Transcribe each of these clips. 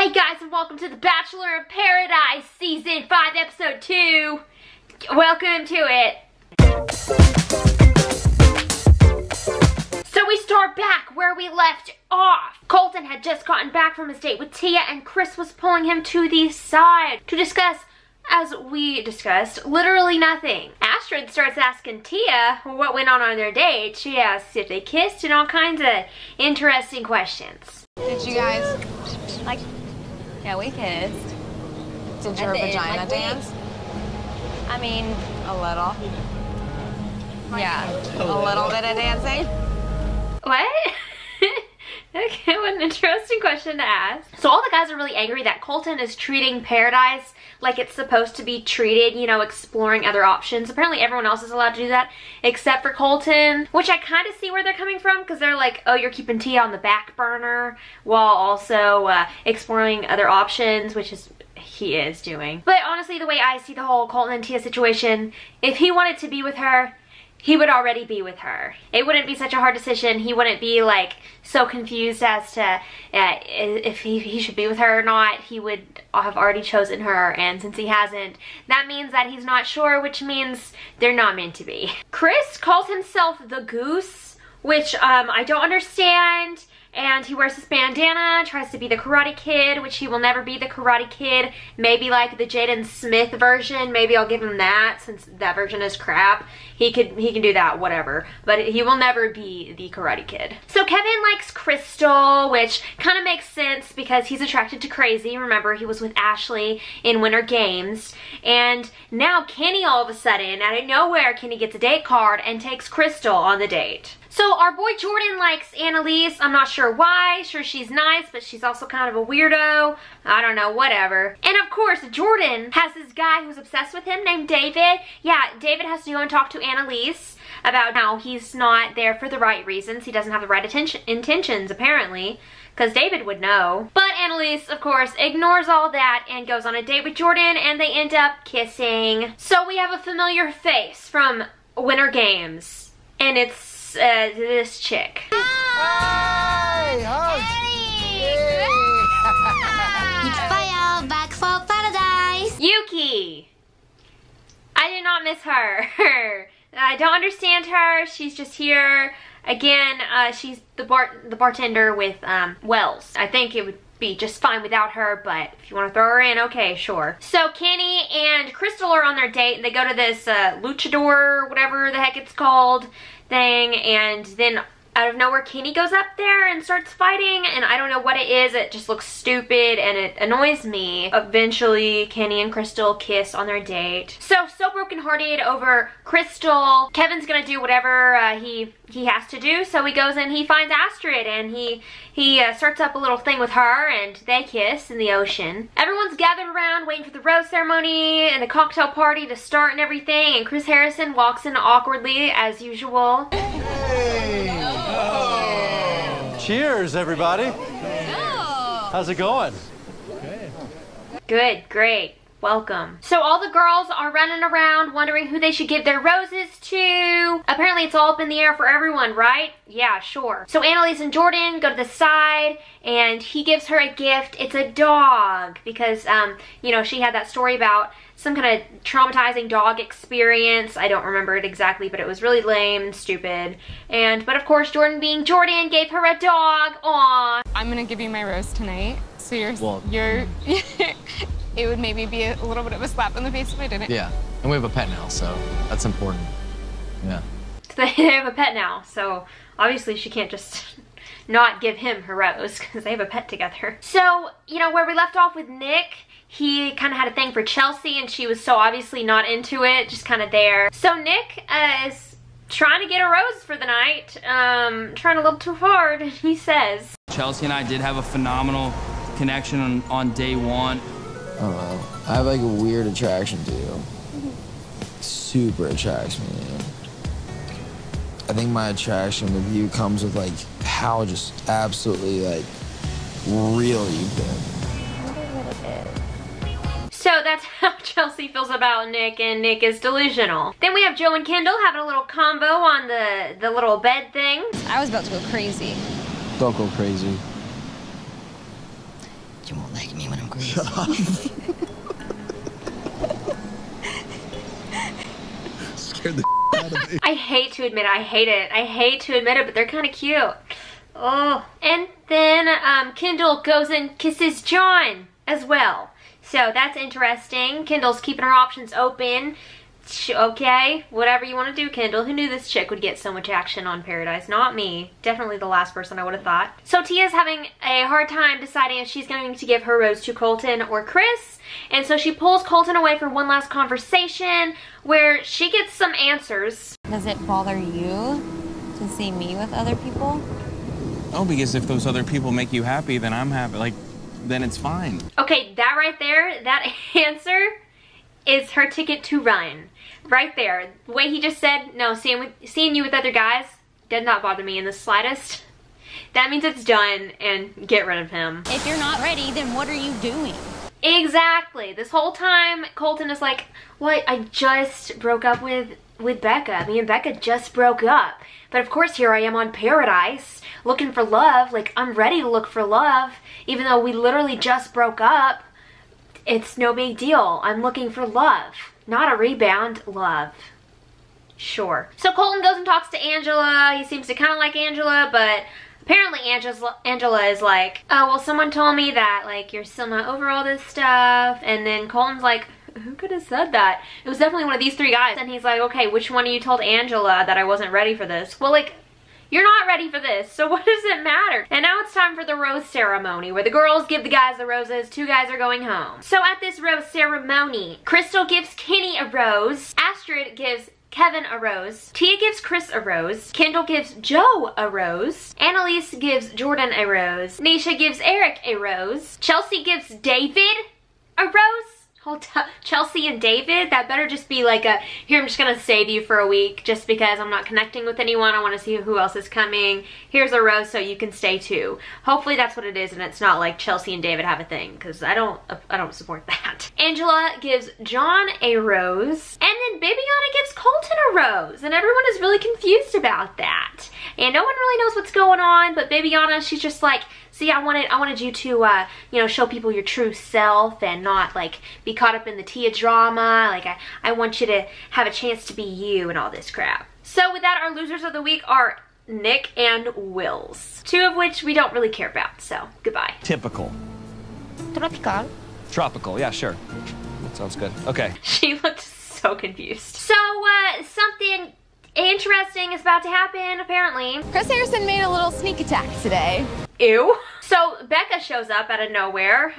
Hey guys, and welcome to the Bachelor in Paradise Season 5 Episode 2. Welcome to it. So we start back where we left off. Colton had just gotten back from his date with Tia, and Chris was pulling him to the side to discuss, as we discussed, literally nothing. Astrid starts asking Tia what went on their date. She asks if they kissed and all kinds of interesting questions. Did you guys, like, yeah, we kissed. Did your vagina dance? I mean, a little. Yeah, a little bit of dancing. What? Okay, what an interesting question to ask. So all the guys are really angry that Colton is treating Paradise like it's supposed to be treated, you know, exploring other options. Apparently everyone else is allowed to do that except for Colton, which I kind of see where they're coming from, because they're like, oh, you're keeping Tia on the back burner while also exploring other options, which is he is doing. But honestly, the way I see the whole Colton and Tia situation, if he wanted to be with her, he would already be with her. It wouldn't be such a hard decision. He wouldn't be like so confused as to if he should be with her or not. He would have already chosen her, and since he hasn't, that means that he's not sure, which means they're not meant to be. Chris calls himself the Goose, which I don't understand. And he wears this bandana, tries to be the Karate Kid, which he will never be the Karate Kid. Maybe like the Jaden Smith version. Maybe I'll give him that, since that version is crap. He can do that, whatever. But he will never be the Karate Kid. So Kevin likes Crystal, which kind of makes sense because he's attracted to Crazy. Remember, he was with Ashley in Winter Games. And now Kenny, all of a sudden, out of nowhere, Kenny gets a date card and takes Crystal on the date. So our boy Jordan likes Annalise. I'm not sure why. Sure, she's nice, but she's also kind of a weirdo. I don't know, whatever. And of course, Jordan has this guy who's obsessed with him named David. Yeah, David has to go and talk to Annalise about how he's not there for the right reasons. He doesn't have the right intentions, apparently, because David would know. But Annalise, of course, ignores all that and goes on a date with Jordan, and they end up kissing. So we have a familiar face from Winter Games, and it's this chick. Hey, It's fire, back for paradise. Yuki! I did not miss her. I don't understand her. She's just here. Again, she's the bartender with Wells. I think it would be just fine without her, but if you want to throw her in, okay, sure. So Kenny and Crystal are on their date, and they go to this luchador, whatever the heck it's called, thing, and then out of nowhere Kenny goes up there and starts fighting, and I don't know what it is. It just looks stupid and it annoys me. Eventually Kenny and Crystal kiss on their date. So brokenhearted over Crystal. Kevin's gonna do whatever he has to do, so he goes and he finds Astrid, and he starts up a little thing with her, and they kiss in the ocean. Everyone's gathered around waiting for the rose ceremony and the cocktail party to start and everything, and Chris Harrison walks in awkwardly as usual. Hey. Oh. Cheers, everybody. Oh. How's it going? Good, great. Welcome. So all the girls are running around wondering who they should give their roses to. Apparently it's all up in the air for everyone, right? Yeah, sure. So Annalise and Jordan go to the side, and he gives her a gift. It's a dog because, you know, she had that story about some kind of traumatizing dog experience. I don't remember it exactly, but it was really lame and stupid. But of course, Jordan being Jordan gave her a dog. Aww. I'm gonna give you my rose tonight, so you're it would maybe be a little bit of a slap in the face if I didn't. Yeah, and we have a pet now, so that's important. Yeah. They have a pet now, so obviously she can't just not give him her rose because they have a pet together. So, you know, where we left off with Nick, he kind of had a thing for Chelsea, and she was so obviously not into it, just kind of there. So Nick is trying to get a rose for the night, trying a little too hard, he says. Chelsea and I did have a phenomenal connection on day one. I don't know. I have like a weird attraction to you. Super attracts me. I think my attraction with you comes with like how just absolutely like real you've been. So that's how Chelsea feels about Nick, and Nick is delusional. Then we have Joe and Kendall having a little combo on the little bed thing. I was about to go crazy. Don't go crazy. You won't like me when I'm crazy. Shut up. Scared the out of me. I hate to admit it. I hate it. I hate to admit it, but they're kind of cute. Oh. And then Kendall goes and kisses John as well. So that's interesting. Kendall's keeping her options open. Okay, whatever you want to do, Kendall. Who knew this chick would get so much action on Paradise? Not me. Definitely the last person I would have thought. So Tia's having a hard time deciding if she's going to give her rose to Colton or Chris. And so she pulls Colton away for one last conversation where she gets some answers. Does it bother you to see me with other people? Oh, because if those other people make you happy, then I'm happy. Like, then it's fine. Okay, that right there, that answer is her ticket to run. Right there. The way he just said, no, seeing you with other guys did not bother me in the slightest. That means it's done and get rid of him. If you're not ready, then what are you doing? Exactly. This whole time, Colton is like, what? I just broke up with Becca. Me and Becca just broke up. But of course, here I am on Paradise, looking for love. Like, I'm ready to look for love, even though we literally just broke up. It's no big deal. I'm looking for love. Not a rebound, love. Sure. So Colton goes and talks to Angela. He seems to kind of like Angela, but apparently Angela is like, oh, well, someone told me that, like, you're still not over all this stuff. And then Colton's like, who could have said that? It was definitely one of these three guys. And he's like, okay, which one of you told Angela that I wasn't ready for this? Well, like, you're not ready for this, so what does it matter? And now it's time for the rose ceremony, where the girls give the guys the roses, 2 guys are going home. So at this rose ceremony, Crystal gives Kenny a rose, Astrid gives Kevin a rose, Tia gives Chris a rose, Kendall gives Joe a rose, Annalise gives Jordan a rose, Nisha gives Eric a rose, Chelsea gives David a rose. Chelsea and David, that better just be like a, here, I'm just gonna save you for a week just because I'm not connecting with anyone. I want to see who else is coming. Here's a rose so you can stay too. Hopefully that's what it is and it's not like Chelsea and David have a thing, because I don't support that. Angela gives John a rose, and then Bibiana gives Colton a rose, and everyone is really confused about that. And no one really knows what's going on, but Bibiana, she's just like, see, I wanted you to, you know, show people your true self and not, like, be caught up in the Tia drama. Like, I want you to have a chance to be you and all this crap. So with that, our losers of the week are Nick and Wills. 2 of which we don't really care about, so goodbye. Typical. Tropical. Tropical, yeah, sure. That sounds good. Okay. She looked so confused. So, something interesting is about to happen, apparently. Chris Harrison made a little sneak attack today. Ew. So Becca shows up out of nowhere.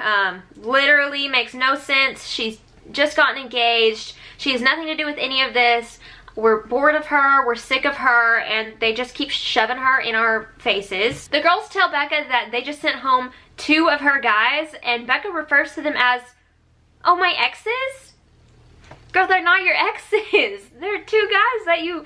Literally makes no sense. She's just gotten engaged. She has nothing to do with any of this. We're bored of her. We're sick of her. And they just keep shoving her in our faces. The girls tell Becca that they just sent home 2 of her guys. And Becca refers to them as, oh, my exes? Girl, they're not your exes. They're 2 guys that you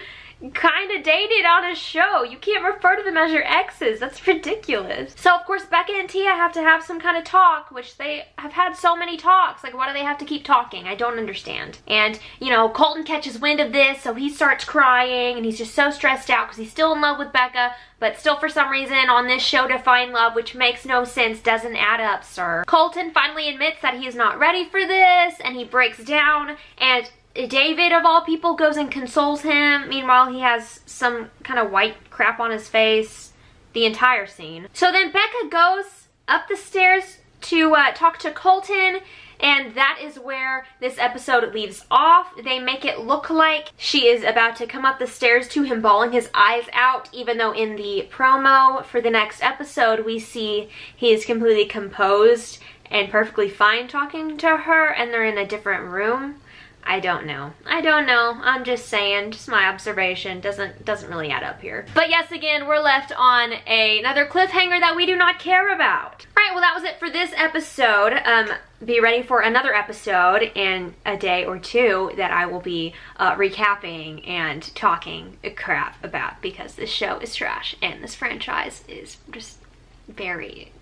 kind of dated on a show. You can't refer to them as your exes. That's ridiculous. So of course Becca and Tia have to have some kind of talk, which they have had so many talks. Like, why do they have to keep talking? I don't understand. And you know, Colton catches wind of this, so he starts crying and he's just so stressed out because he's still in love with Becca, but still for some reason on this show to find love, which makes no sense, doesn't add up, sir. Colton finally admits that he is not ready for this and he breaks down, and David, of all people, goes and consoles him. Meanwhile, he has some kind of white crap on his face the entire scene. So then Becca goes up the stairs to talk to Colton, and that is where this episode leaves off. They make it look like she is about to come up the stairs to him bawling his eyes out, even though in the promo for the next episode we see he is completely composed and perfectly fine talking to her, and they're in a different room. I don't know. I'm just saying, just my observation doesn't really add up here. But yes, again, we're left on another cliffhanger that we do not care about. All right, well, that was it for this episode. Be ready for another episode in a day or 2 that I will be recapping and talking crap about, because this show is trash and this franchise is just very,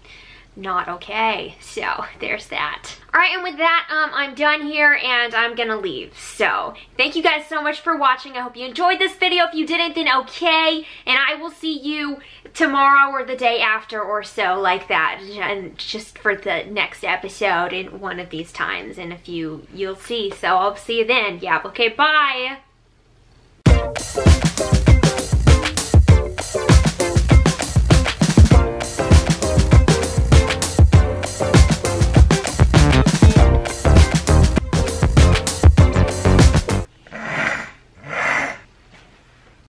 not okay. So there's that. All right, and with that, I'm done here and I'm gonna leave. So thank you guys so much for watching. I hope you enjoyed this video. If you didn't, then okay. And I will see you tomorrow or the day after or so, like that. And just for the next episode in one of these times. And if you'll see. So I'll see you then. Yeah, okay, bye.